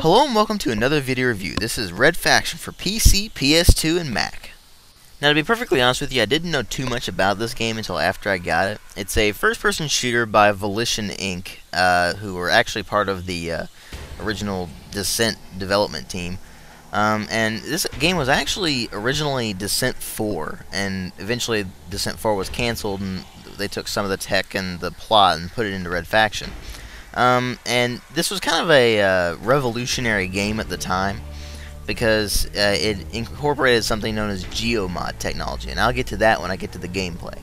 Hello and welcome to another video review. This is Red Faction for PC, PS2, and Mac. Now, to be perfectly honest with you, I didn't know too much about this game until after I got it. It's a first-person shooter by Volition Inc., who were actually part of the original Descent development team. And this game was actually originally Descent 4, and eventually Descent 4 was canceled, and they took some of the tech and the plot and put it into Red Faction. And this was kind of a revolutionary game at the time because it incorporated something known as geomod technology, and I'll get to that when I get to the gameplay.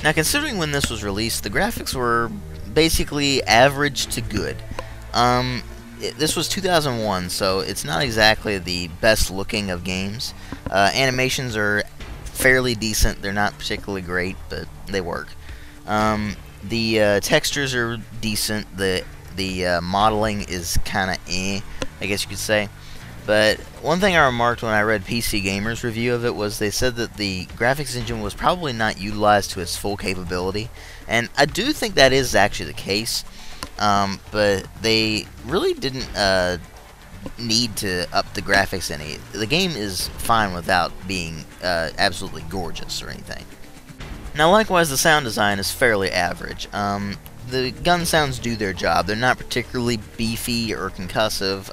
Now, considering when this was released, the graphics were basically average to good. This was 2001, so it's not exactly the best looking of games. Animations are fairly decent. They're not particularly great, but they work. The textures are decent. The modeling is kind of I guess you could say. But one thing I remarked when I read PC Gamer's review of it was they said that the graphics engine was probably not utilized to its full capability, and I do think that is actually the case. But they really didn't need to up the graphics any. The game is fine without being absolutely gorgeous or anything. Now, likewise, the sound design is fairly average. The gun sounds do their job. They're not particularly beefy or concussive.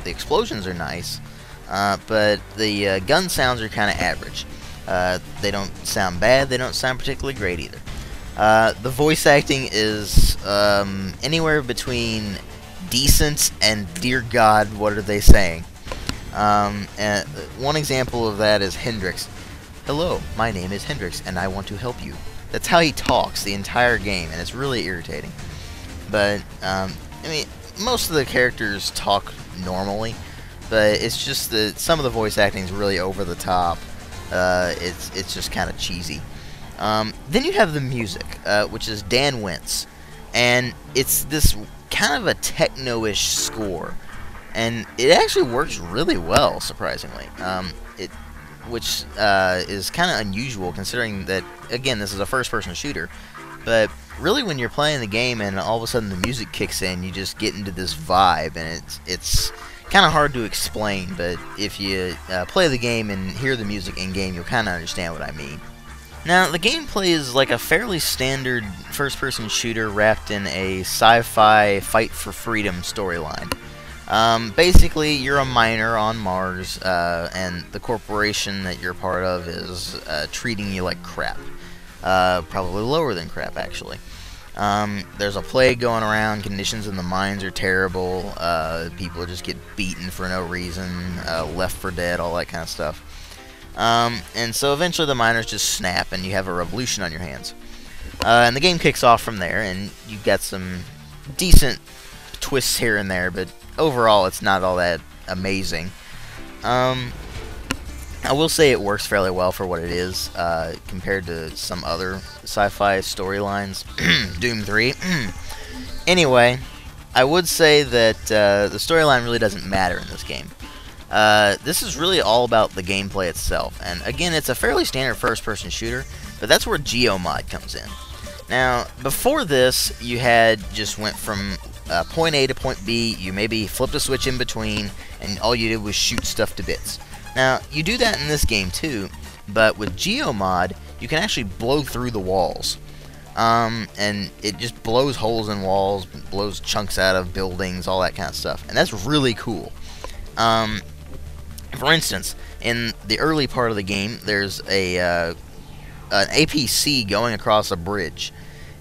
The explosions are nice, but the gun sounds are kind of average. They don't sound bad. They don't sound particularly great either. The voice acting is anywhere between decent and dear God, what are they saying? And one example of that is Hendrix. Hello, my name is Hendrix, and I want to help you. That's how he talks the entire game, and it's really irritating. But, I mean, most of the characters talk normally, but it's just that some of the voice acting is really over the top. It's just kind of cheesy. Then you have the music, which is Dan Wentz, and it's this kind of a techno-ish score, and it actually works really well, surprisingly. Which is kind of unusual considering that, again, this is a first-person shooter. But really, when you're playing the game and all of a sudden the music kicks in, you just get into this vibe, and it's kind of hard to explain. But if you play the game and hear the music in-game, you'll kind of understand what I mean. Now, the gameplay is like a fairly standard first-person shooter wrapped in a sci-fi fight-for-freedom storyline. Basically, you're a miner on Mars, and the corporation that you're part of is treating you like crap. Probably lower than crap, actually. There's a plague going around, conditions in the mines are terrible, people just get beaten for no reason, left for dead, all that kind of stuff. And so eventually the miners just snap, and you have a revolution on your hands. And the game kicks off from there, and you've got some decent twists here and there, but overall, it's not all that amazing. I will say it works fairly well for what it is, compared to some other sci-fi storylines. Doom 3. Anyway, I would say that the storyline really doesn't matter in this game. This is really all about the gameplay itself, and again, it's a fairly standard first-person shooter, but that's where geomod comes in. Now, before this, you had just went from point A to point B, you maybe flipped a switch in between, and all you did was shoot stuff to bits. Now, you do that in this game too, but with geomod, you can actually blow through the walls. And it just blows holes in walls, blows chunks out of buildings, all that kind of stuff. And that's really cool. For instance, in the early part of the game, there's an APC going across a bridge,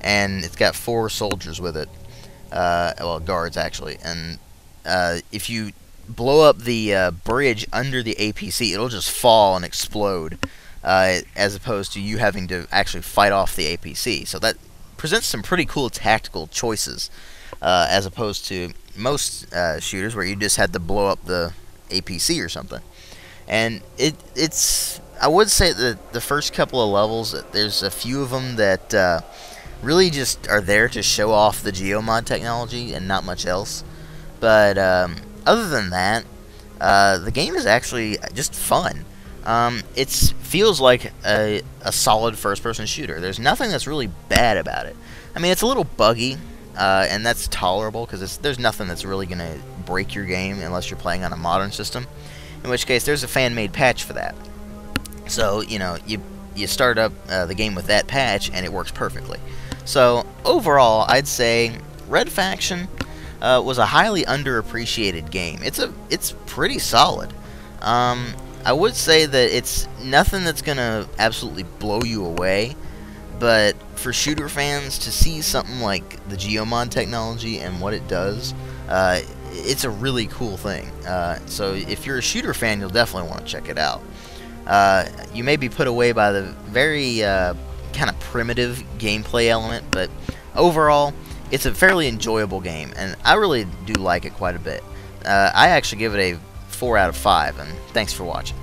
and it's got 4 soldiers with it. Well, guards, actually. And if you blow up the bridge under the APC, it'll just fall and explode, as opposed to you having to actually fight off the APC. So that presents some pretty cool tactical choices, as opposed to most shooters where you just had to blow up the APC or something. And it's I would say that the first couple of levels, there's a few of them that really just are there to show off the geomod technology and not much else. But other than that, the game is actually just fun. It feels like a solid first-person shooter. There's nothing that's really bad about it. I mean, it's a little buggy, and that's tolerable because there's nothing that's really going to break your game unless you're playing on a modern system, in which case there's a fan-made patch for that. So, you know, you start up the game with that patch, and it works perfectly. So, overall, I'd say Red Faction was a highly underappreciated game. It's pretty solid. I would say that it's nothing that's gonna absolutely blow you away, but for shooter fans to see something like the Geomod technology and what it does, it's a really cool thing. So if you're a shooter fan, you'll definitely want to check it out. You may be put away by the very kind of primitive gameplay element, but overall, it's a fairly enjoyable game, and I really do like it quite a bit. I actually give it a 4 out of 5, and thanks for watching.